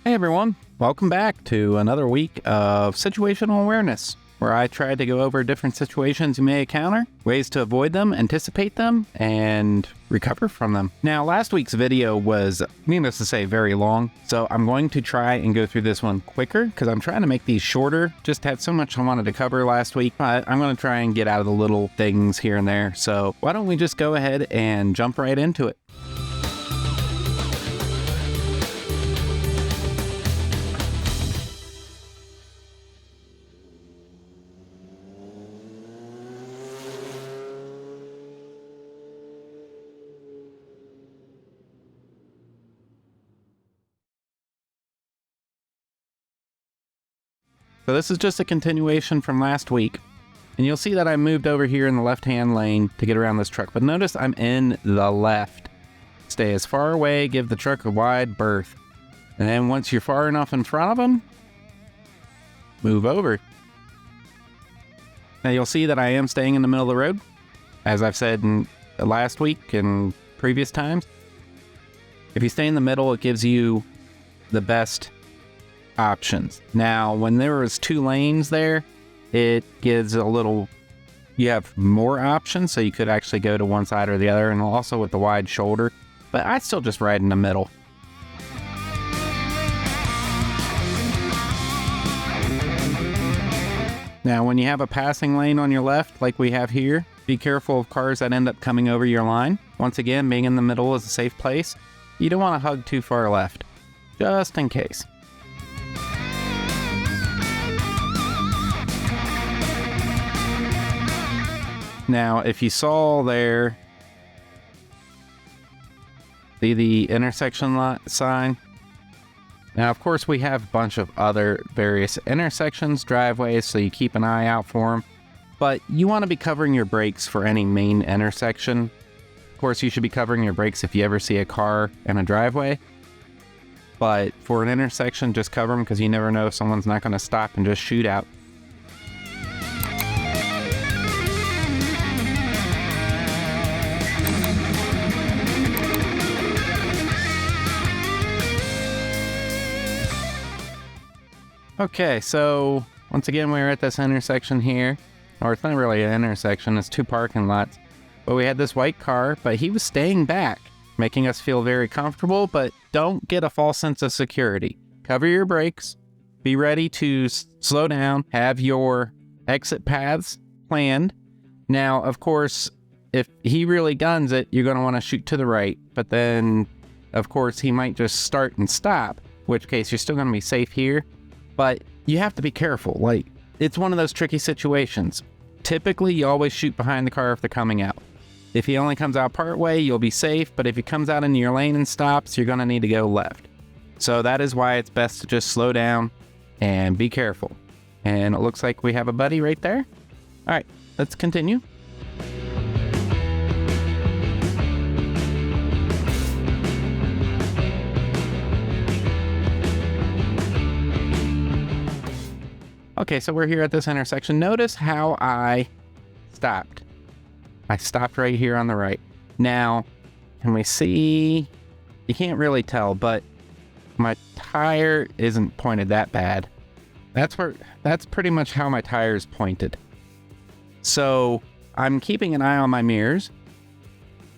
Hey everyone, welcome back to another week of Situational Awareness, where I try to go over different situations you may encounter, ways to avoid them, anticipate them, and recover from them. Now, last week's video was, needless to say, very long, so I'm going to try and go through this one quicker, because I'm trying to make these shorter. Just had so much I wanted to cover last week, but I'm going to try and get out of the little things here and there. So why don't we just go ahead and jump right into it. So this is just a continuation from last week, and you'll see that I moved over here in the left-hand lane to get around this truck, but notice I'm in the left. Stay as far away, give the truck a wide berth, and then once you're far enough in front of them, move over. Now you'll see that I am staying in the middle of the road, as I've said in last week and previous times. If you stay in the middle, it gives you the best options. Now, when there was two lanes there, it gives a little, you have more options, so you could actually go to one side or the other, and also with the wide shoulder, but I still just ride in the middle. Now, when you have a passing lane on your left, like we have here, be careful of cars that end up coming over your line. Once again, being in the middle is a safe place. You don't want to hug too far left, just in case. Now, if you saw there, see the intersection sign? Now, of course, we have a bunch of other various intersections, driveways, so you keep an eye out for them. But you want to be covering your brakes for any main intersection. Of course, you should be covering your brakes if you ever see a car in a driveway. But for an intersection, just cover them, because you never know if someone's not going to stop and just shoot out. Okay, so once again, we're at this intersection here, or it's not really an intersection, it's two parking lots, but we had this white car, but he was staying back, making us feel very comfortable, but don't get a false sense of security. Cover your brakes, be ready to slow down, have your exit paths planned. Now, of course, if he really guns it, you're going to want to shoot to the right, but then, of course, he might just start and stop, in which case you're still going to be safe here. But you have to be careful. Like, it's one of those tricky situations. Typically, you always shoot behind the car if they're coming out. If he only comes out part way, you'll be safe. But if he comes out into your lane and stops, you're going to need to go left. So that is why it's best to just slow down and be careful. And it looks like we have a buddy right there. All right, let's continue. Okay, so we're here at this intersection. Notice how I stopped. I stopped right here on the right. Now, can we see? You can't really tell, but my tire isn't pointed that bad. That's pretty much how my tire is pointed. So I'm keeping an eye on my mirrors,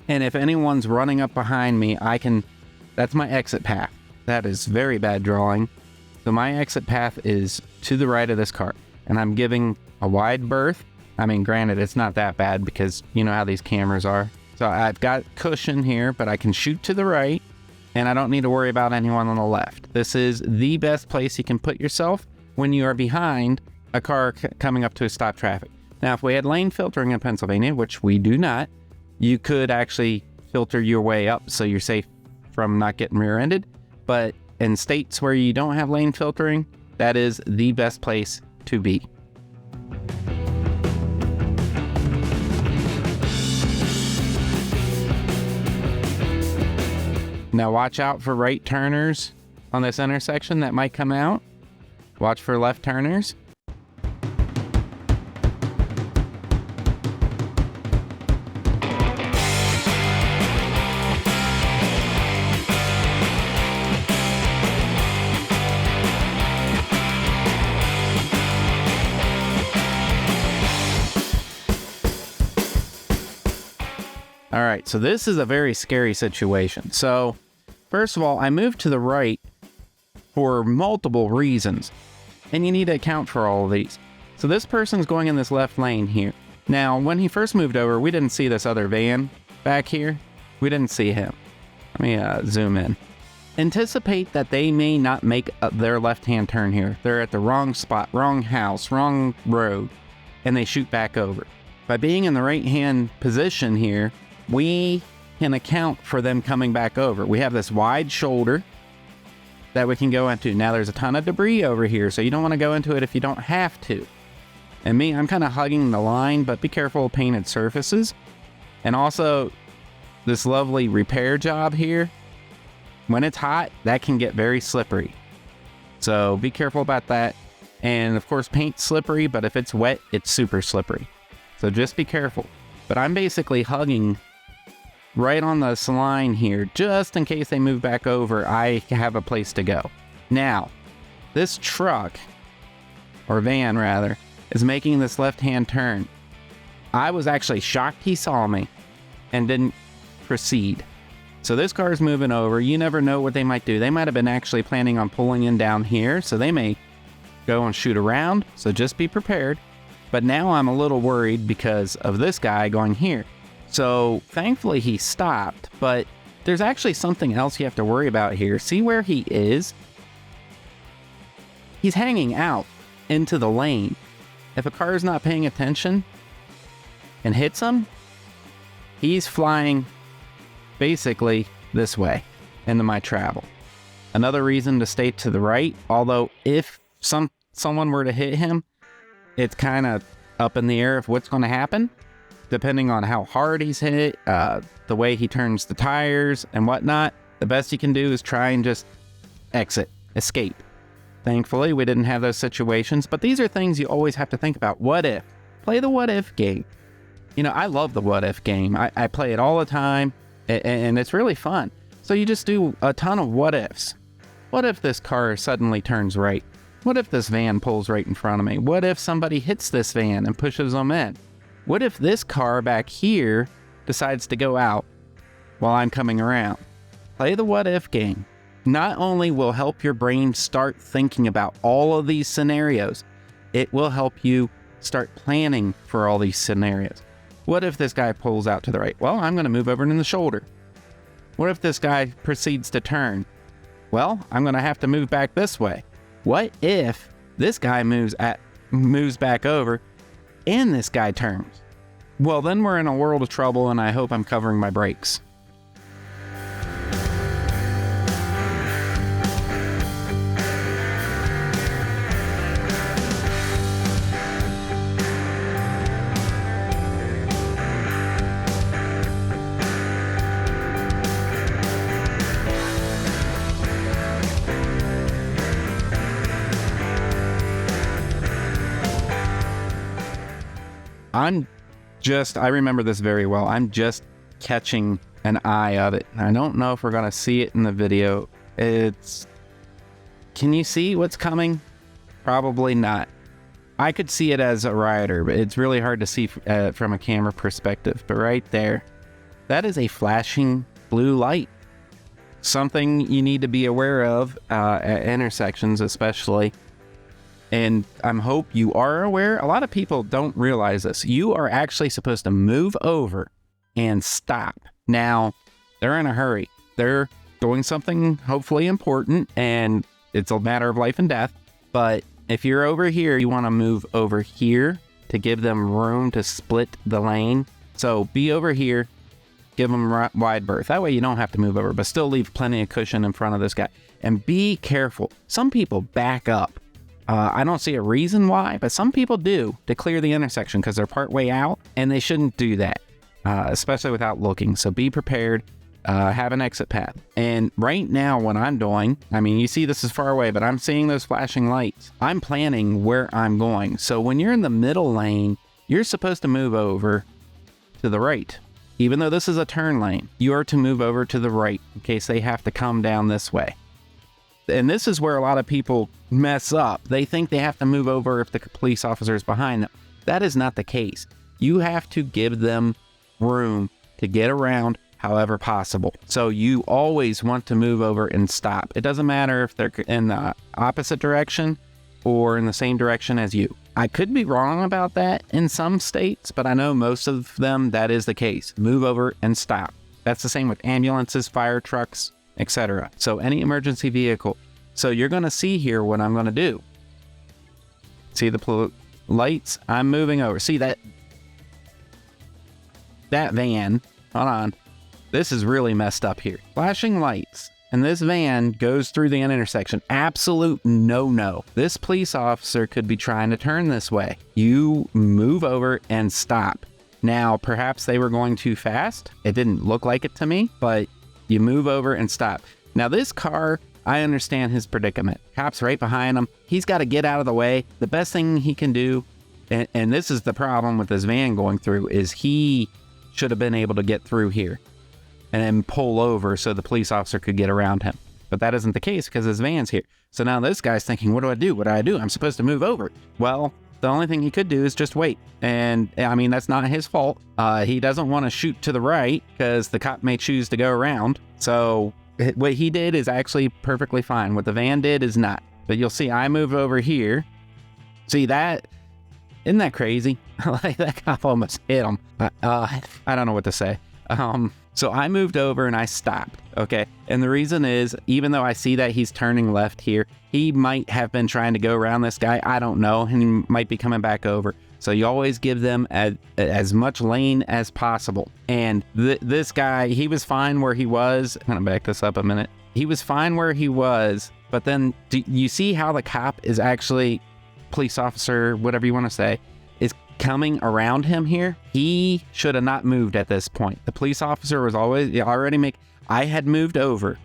and if anyone's running up behind me, that's my exit path. That is very bad drawing. So my exit path is to the right of this car, and I'm giving a wide berth. I mean, granted, it's not that bad because you know how these cameras are. So I've got cushion here, but I can shoot to the right, and I don't need to worry about anyone on the left. This is the best place you can put yourself when you are behind a car coming up to a stop traffic. Now, if we had lane filtering in Pennsylvania, which we do not, you could actually filter your way up so you're safe from not getting rear-ended. But in states where you don't have lane filtering, that is the best place to be. Now watch out for right turners on this intersection that might come out. Watch for left turners. right, so this is a very scary situation. So, first of all, I moved to the right for multiple reasons, and you need to account for all of these. So this person's going in this left lane here. Now, when he first moved over, we didn't see this other van back here. We didn't see him. Let me zoom in. Anticipate that they may not make their left-hand turn here. They're at the wrong spot, wrong house, wrong road, and they shoot back over. By being in the right-hand position here, we can account for them coming back over. We have this wide shoulder that we can go into. Now, there's a ton of debris over here, so you don't want to go into it if you don't have to. And me, I'm kind of hugging the line, but be careful of painted surfaces. And also, this lovely repair job here, when it's hot, that can get very slippery. So be careful about that. And of course, paint's slippery, but if it's wet, it's super slippery. So just be careful. But I'm basically hugging right on this line here, just in case they move back over, I have a place to go. Now, this truck, or van rather, is making this left-hand turn. I was actually shocked he saw me and didn't proceed. So this car is moving over. You never know what they might do. They might have been actually planning on pulling in down here, so they may go and shoot around. So just be prepared. But now I'm a little worried because of this guy going here. So thankfully he stopped, but there's actually something else you have to worry about here. See where he is? He's hanging out into the lane. If a car is not paying attention and hits him, he's flying basically this way into my travel. Another reason to stay to the right, although if someone were to hit him, it's kind of up in the air of what's going to happen, depending on how hard he's hit, the way he turns the tires and whatnot. The best you can do is try and just exit, escape. Thankfully, we didn't have those situations, but these are things you always have to think about. What if? Play the what if game. You know, I love the what if game. I play it all the time, and it's really fun. So you just do a ton of what ifs. What if this car suddenly turns right? What if this van pulls right in front of me? What if somebody hits this van and pushes them in? What if this car back here decides to go out while I'm coming around? Play the what if game. Not only will help your brain start thinking about all of these scenarios, it will help you start planning for all these scenarios. What if this guy pulls out to the right? Well, I'm going to move over in the shoulder. What if this guy proceeds to turn? Well, I'm going to have to move back this way. What if this guy moves back over and this guy turns? Well, then we're in a world of trouble, and I hope I'm covering my brakes. I remember this very well. I'm just catching an eye of it. I don't know if we're going to see it in the video. Can you see what's coming? Probably not. I could see it as a rider, but it's really hard to see from a camera perspective. But right there, that is a flashing blue light. Something you need to be aware of at intersections especially. And I hope you are aware. A lot of people don't realize this. You are actually supposed to move over and stop. Now, they're in a hurry. They're doing something hopefully important, and it's a matter of life and death. But if you're over here, you want to move over here to give them room to split the lane. So be over here, give them wide berth. That way you don't have to move over, but still leave plenty of cushion in front of this guy. And be careful. Some people back up. I don't see a reason why, but some people do to clear the intersection because they're part way out, and they shouldn't do that, especially without looking. So be prepared, have an exit path. And right now what I'm doing, I mean, you see this is far away, but I'm seeing those flashing lights. I'm planning where I'm going. So when you're in the middle lane, you're supposed to move over to the right. Even though this is a turn lane, you are to move over to the right in case they have to come down this way. And this is where a lot of people mess up. They think they have to move over if the police officer is behind them. That is not the case. You have to give them room to get around however possible. So you always want to move over and stop. It doesn't matter if they're in the opposite direction or in the same direction as you. I could be wrong about that in some states, but I know most of them that is the case. Move over and stop. That's the same with ambulances, fire trucks, etc. So any emergency vehicle. So you're going to see here what I'm going to do. See the lights? I'm moving over. See that van? Hold on. This is really messed up here. Flashing lights. And this van goes through the intersection. Absolute no-no. This police officer could be trying to turn this way. You move over and stop. Now, perhaps they were going too fast. It didn't look like it to me, but you move over and stop. Now, this car, I understand his predicament. Cop's right behind him. He's got to get out of the way. The best thing he can do, and this is the problem with this van going through, is he should have been able to get through here and then pull over so the police officer could get around him. But that isn't the case because his van's here. So now this guy's thinking, what do I do? What do I do? I'm supposed to move over. Well, the only thing he could do is just wait. And I mean, that's not his fault. He doesn't want to shoot to the right because the cop may choose to go around. So what he did is actually perfectly fine. What the van did is not. But you'll see I move over here. See that? Isn't that crazy? Like that cop almost hit him. I don't know what to say. So I moved over and I stopped, okay? And the reason is, even though I see that he's turning left here, he might have been trying to go around this guy. I don't know, and he might be coming back over. So you always give them as much lane as possible. And this guy, he was fine where he was. I'm gonna back this up a minute. He was fine where he was, but then do you see how the cop is actually, police officer, whatever you want to say, is coming around him here? He should have not moved at this point. The police officer was already I had moved over.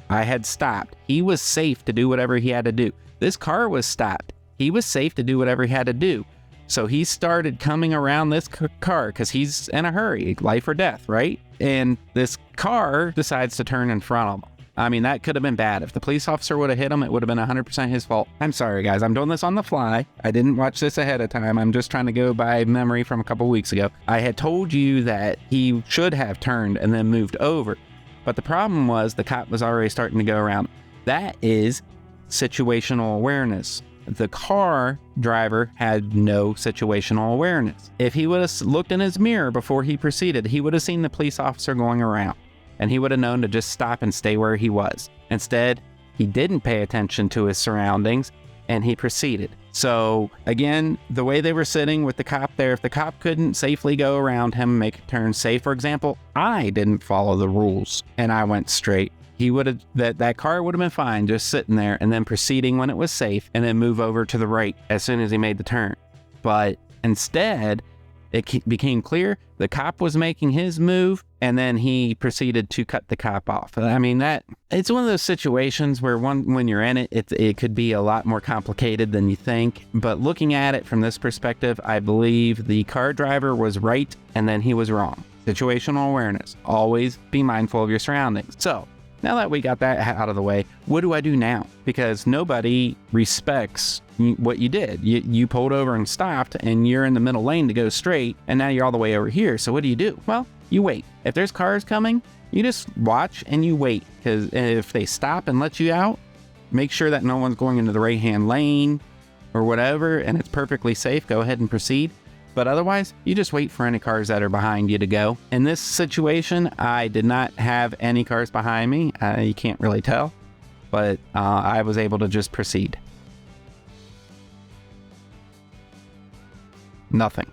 I had stopped. He was safe to do whatever he had to do. This car was stopped. He was safe to do whatever he had to do. So he started coming around this car because he's in a hurry, life or death, right? And this car decides to turn in front of him. I mean, that could have been bad. If the police officer would have hit him, it would have been 100% his fault. I'm sorry, guys. I'm doing this on the fly. I didn't watch this ahead of time. I'm just trying to go by memory from a couple weeks ago. I had told you that he should have turned and then moved over. But the problem was the cop was already starting to go around. That is situational awareness. The car driver had no situational awareness. If he would have looked in his mirror before he proceeded, he would have seen the police officer going around. And he would have known to just stop and stay where he was. Instead, he didn't pay attention to his surroundings and he proceeded. So again, the way they were sitting with the cop there, if the cop couldn't safely go around him, make a turn safe, for example, I didn't follow the rules and I went straight. He would have, that car would have been fine just sitting there and then proceeding when it was safe and then move over to the right as soon as he made the turn. But instead, it became clear the cop was making his move and then he proceeded to cut the cop off. I mean, it's one of those situations where when you're in it, it could be a lot more complicated than you think. But looking at it from this perspective, I believe the car driver was right and then he was wrong. Situational awareness. Always be mindful of your surroundings. So now that we got that out of the way, what do I do now? Because nobody respects what you did. You pulled over and stopped and you're in the middle lane to go straight and now you're all the way over here. So what do? Well, you wait. If there's cars coming, you just watch and you wait, because if they stop and let you out, make sure that no one's going into the right-hand lane or whatever and it's perfectly safe. Go ahead and proceed. But otherwise, you just wait for any cars that are behind you to go. In this situation, I did not have any cars behind me. You can't really tell, but I was able to just proceed. Nothing.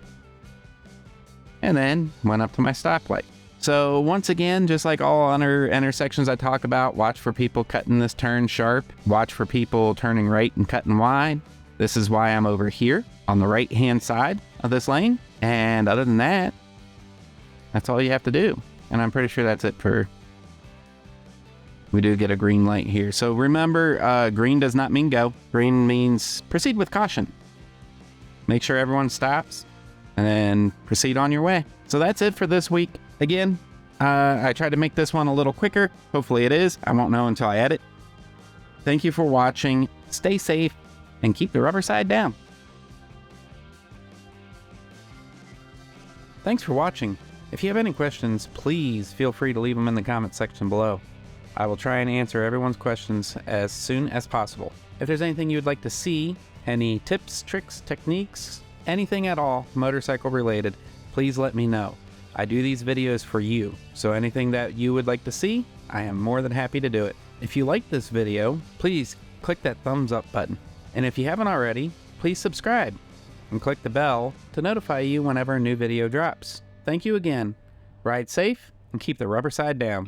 And then went up to my stoplight. So once again, just like all other intersections I talk about, watch for people cutting this turn sharp. Watch for people turning right and cutting wide. This is why I'm over here on the right-hand side of this lane. And other than that, that's all you have to do. And I'm pretty sure that's it for... We do get a green light here. So remember, green does not mean go. Green means proceed with caution. Make sure everyone stops and then proceed on your way. So that's it for this week. Again, I tried to make this one a little quicker. Hopefully it is. I won't know until I edit. Thank you for watching. Stay safe and keep the rubber side down. Thanks for watching. If you have any questions, please feel free to leave them in the comment section below. I will try and answer everyone's questions as soon as possible. If there's anything you would like to see, any tips, tricks, techniques, anything at all motorcycle related, please let me know. I do these videos for you, so anything that you would like to see, I am more than happy to do it. If you like this video, please click that thumbs up button. And if you haven't already, please subscribe and click the bell to notify you whenever a new video drops. Thank you again. Ride safe and keep the rubber side down.